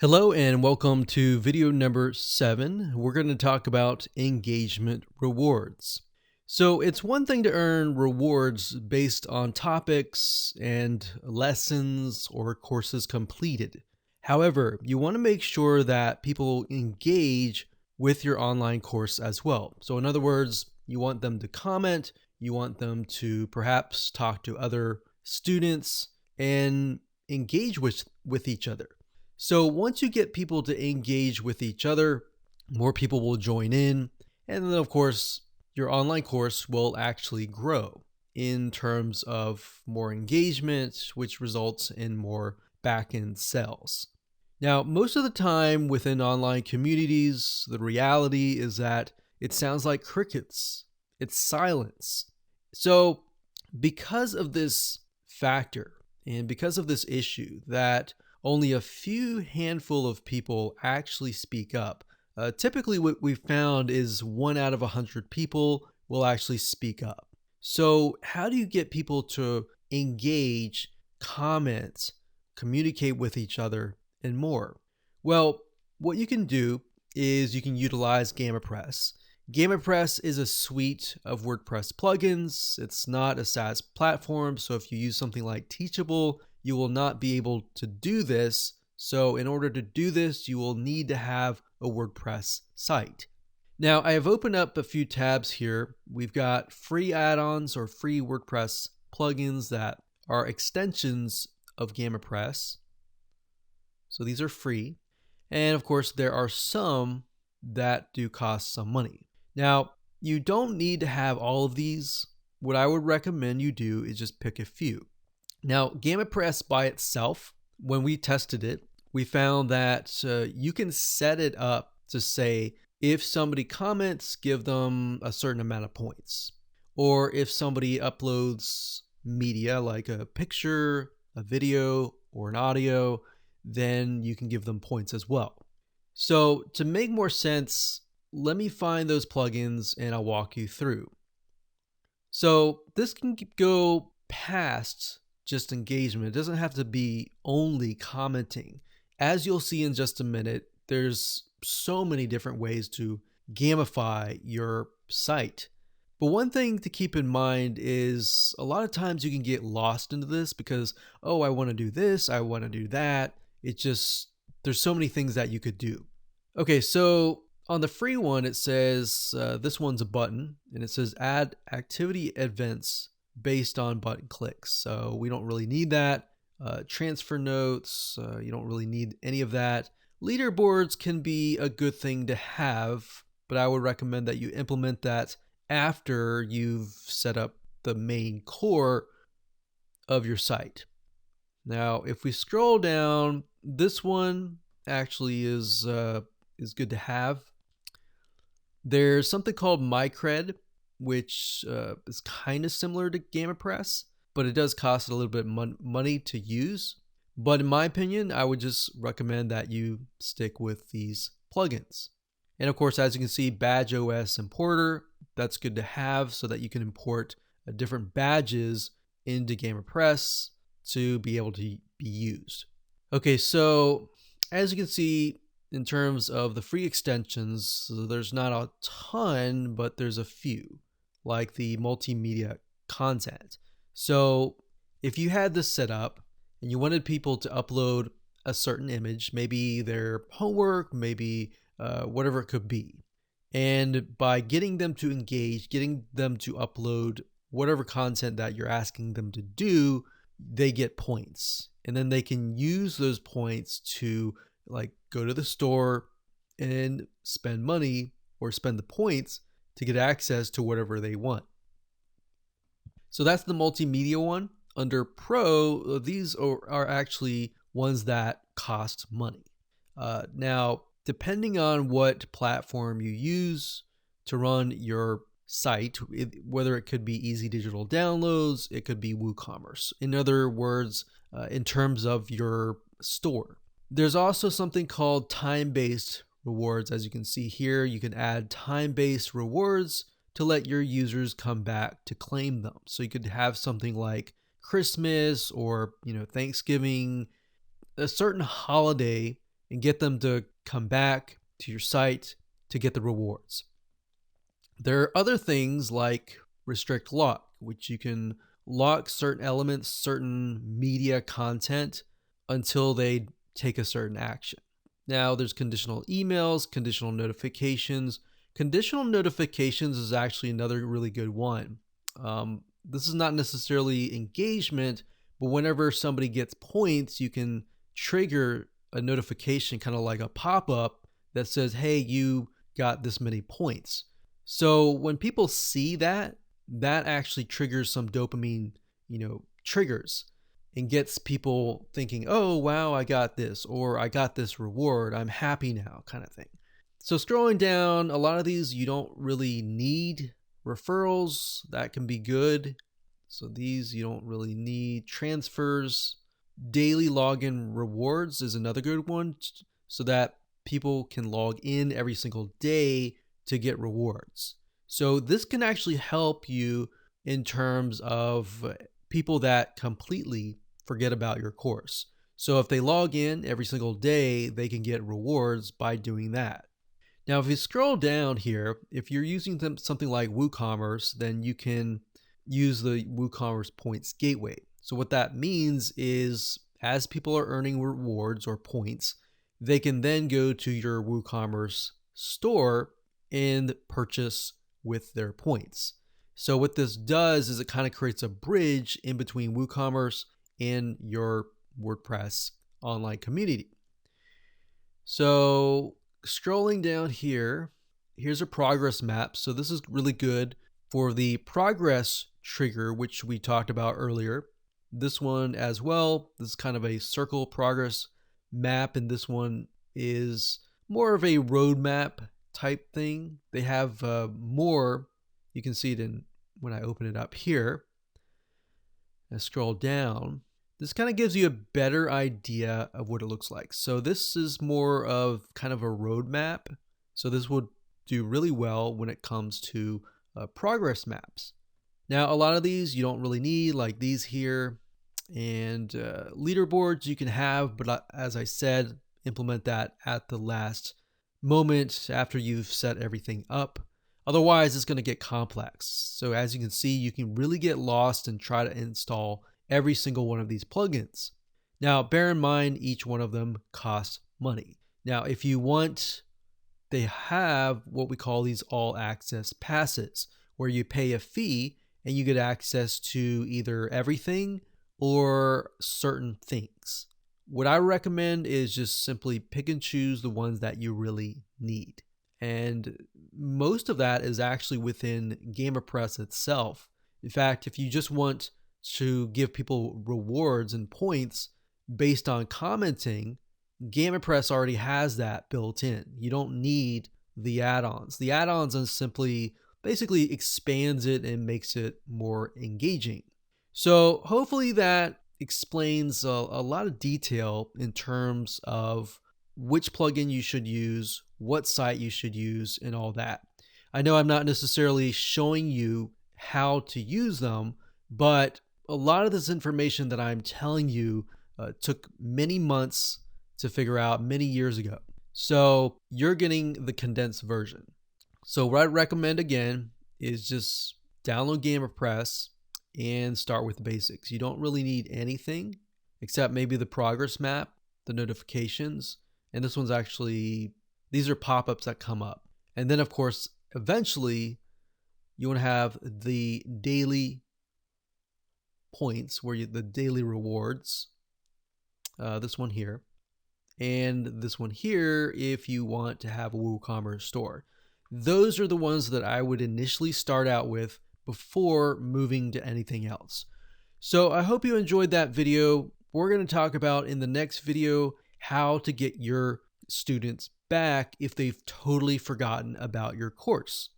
Hello and welcome to video number 7. We're going to talk about engagement rewards. So, it's one thing to earn rewards based on topics and lessons or courses completed. However, you want to make sure that people engage with your online course as well. So, in other words, you want them to comment, you want them to perhaps talk to other students and engage with each other. So once you get people to engage with each other, more people will join in. And then, of course, your online course will actually grow in terms of more engagement, which results in more back end sales. Now, most of the time within online communities, the reality is that it sounds like crickets, it's silence. So, because of this factor and because of this issue that only a few handful of people actually speak up. Typically, what we've found is 1 out of 100 people will actually speak up. So, how do you get people to engage, comment, communicate with each other, and more? Well, what you can do is you can utilize GammaPress. GammaPress is a suite of WordPress plugins. It's not a SaaS platform, so if you use something like Teachable, you will not be able to do this. So in order to do this, you will need to have a WordPress site. Now, I have opened up a few tabs here. We've got free add-ons or free WordPress plugins that are extensions of GammaPress. So these are free. And of course, there are some that do cost some money. Now, you don't need to have all of these. What I would recommend you do is just pick a few. Now, GammaPress by itself, when we tested it, we found that you can set it up to say if somebody comments, give them a certain amount of points. Or if somebody uploads media like a picture, a video, or an audio, then you can give them points as well. So to make more sense, let me find those plugins and I'll walk you through. So this can go past just engagement. It doesn't have to be only commenting. As you'll see in just a minute, there's so many different ways to gamify your site. But one thing to keep in mind is a lot of times you can get lost into this because, oh, I want to do this, I want to do that. There's so many things that you could do. Okay, so on the free one, it says this one's a button and it says add activity events based on button clicks. So we don't really need that. Transfer notes, you don't really need any of that. Leaderboards can be a good thing to have, but I would recommend that you implement that after you've set up the main core of your site. Now, if we scroll down, this one actually is good to have. There's something called MyCred, which is kind of similar to GammaPress, but it does cost a little bit money to use. But in my opinion, I would just recommend that you stick with these plugins. And of course, as you can see, BadgeOS Importer, that's good to have so that you can import different badges into GammaPress to be able to be used. Okay, so as you can see, in terms of the free extensions, there's not a ton, but there's a few, like the multimedia content. So if you had this set up and you wanted people to upload a certain image, maybe their homework, maybe whatever it could be, and by getting them to engage, getting them to upload whatever content that you're asking them to do, they get points. And then they can use those points to like go to the store and spend money or spend the points to get access to whatever they want. So that's the multimedia one. Under Pro, these are actually ones that cost money. Now, depending on what platform you use to run your site, whether it could be Easy Digital Downloads, it could be WooCommerce. In other words, in terms of your store. There's also something called time-based rewards. As you can see here, you can add time-based rewards to let your users come back to claim them. So you could have something like Christmas or Thanksgiving, a certain holiday and get them to come back to your site to get the rewards. There are other things like restrict lock, which you can lock certain elements, certain media content until they take a certain action. Now, there's conditional emails, conditional notifications. Conditional notifications is actually another really good one. This is not necessarily engagement, but whenever somebody gets points, you can trigger a notification, kind of like a pop-up that says, hey, you got this many points. So when people see that, that actually triggers some dopamine, triggers, and gets people thinking, oh, wow, I got this, or I got this reward, I'm happy now, kind of thing. So scrolling down, a lot of these you don't really need. Referrals, that can be good. So these you don't really need. Transfers, daily login rewards is another good one, so that people can log in every single day to get rewards. So this can actually help you in terms of people that completely forget about your course. So if they log in every single day, they can get rewards by doing that. Now, if you scroll down here, if you're using something like WooCommerce, then you can use the WooCommerce Points Gateway. So what that means is as people are earning rewards or points, they can then go to your WooCommerce store and purchase with their points. So what this does is it kind of creates a bridge in between WooCommerce and your WordPress online community. So scrolling down here, here's a progress map. So this is really good for the progress trigger, which we talked about earlier. This one as well, this is kind of a circle progress map, and this one is more of a roadmap type thing. They have more, you can see it in when I open it up here. I scroll down. This kind of gives you a better idea of what it looks like. So this is more of kind of a roadmap. So this would do really well when it comes to progress maps. Now, a lot of these you don't really need, like these here, and leaderboards you can have, but as I said, implement that at the last moment after you've set everything up. Otherwise, it's going to get complex. So as you can see, you can really get lost and try to install every single one of these plugins. Now, bear in mind, each one of them costs money. Now, if you want, they have what we call these all access passes, where you pay a fee and you get access to either everything or certain things. What I recommend is just simply pick and choose the ones that you really need. And most of that is actually within GamerPress itself. In fact, if you just want to give people rewards and points based on commenting, GamerPress already has that built in. You don't need the add-ons. The add-ons are simply basically expands it and makes it more engaging. So hopefully that explains a lot of detail in terms of which plugin you should use, what site you should use, and all that. I know I'm not necessarily showing you how to use them, but a lot of this information that I'm telling you took many months to figure out many years ago. So you're getting the condensed version. So what I recommend again is just download GamerPress and start with the basics. You don't really need anything except maybe the progress map, the notifications, and this one's actually, these are pop-ups that come up. And then of course, eventually you want to have the daily points where the daily rewards, this one here, and this one here if you want to have a WooCommerce store. Those are the ones that I would initially start out with before moving to anything else. So I hope you enjoyed that video. We're going to talk about in the next video how to get your students back if they've totally forgotten about your course.